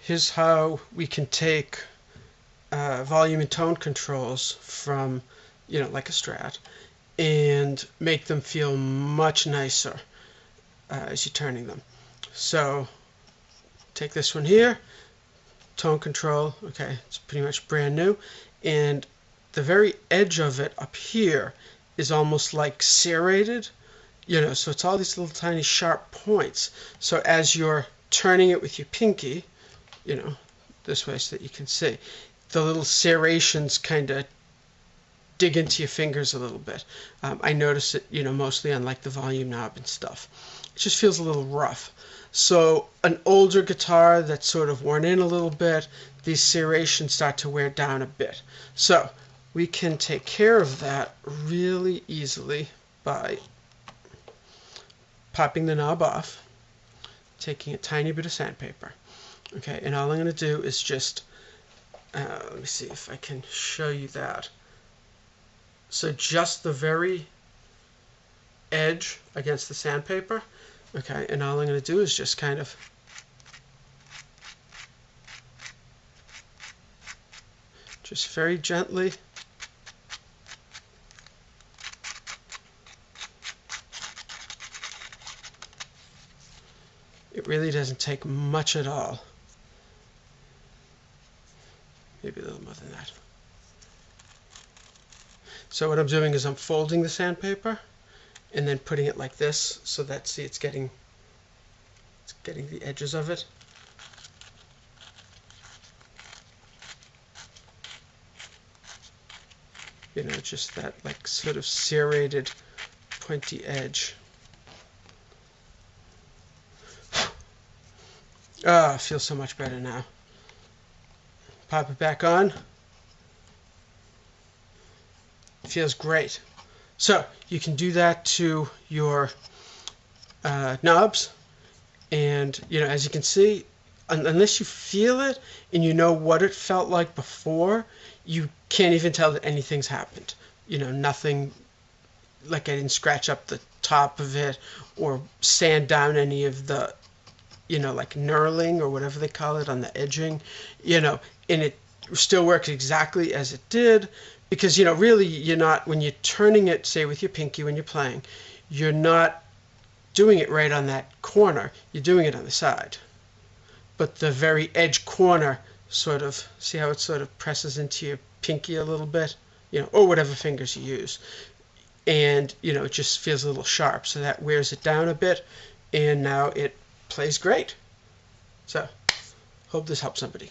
here's how we can take volume and tone controls from, like a Strat, and make them feel much nicer as you're turning them. So take this one here, tone control, okay, it's pretty much brand new, and the very edge of it up here is almost like serrated, so it's all these little tiny sharp points. So as you're turning it with your pinky, this way so that you can see, the little serrations kind of dig into your fingers a little bit. I notice it, mostly on like the volume knob and stuff. It just feels a little rough. So an older guitar that's sort of worn in a little bit, these serrations start to wear down a bit. So we can take care of that really easily by popping the knob off, taking a tiny bit of sandpaper. Okay, and all I'm going to do is just, let me see if I can show you that. So just the very edge against the sandpaper. Okay, and all I'm going to do is just kind of very gently it really doesn't take much at all. Maybe a little more than that. So what I'm doing is I'm folding the sandpaper and then putting it like this so that, see, it's getting the edges of it. Just that like sort of serrated pointy edge. Ah, it feels so much better now. Pop it back on. It feels great. So you can do that to your knobs, and as you can see, unless you feel it and you know what it felt like before, you can't even tell that anything's happened. Nothing, like I didn't scratch up the top of it or sand down any of the, like knurling or whatever they call it on the edging, and it still works exactly as it did, because, really you're not, when you're turning it, say with your pinky when you're playing, you're not doing it right on that corner, you're doing it on the side. But the very edge corner sort of, see how it sort of presses into your pinky a little bit, or whatever fingers you use. And, it just feels a little sharp, so that wears it down a bit, and now it plays great. So, hope this helps somebody.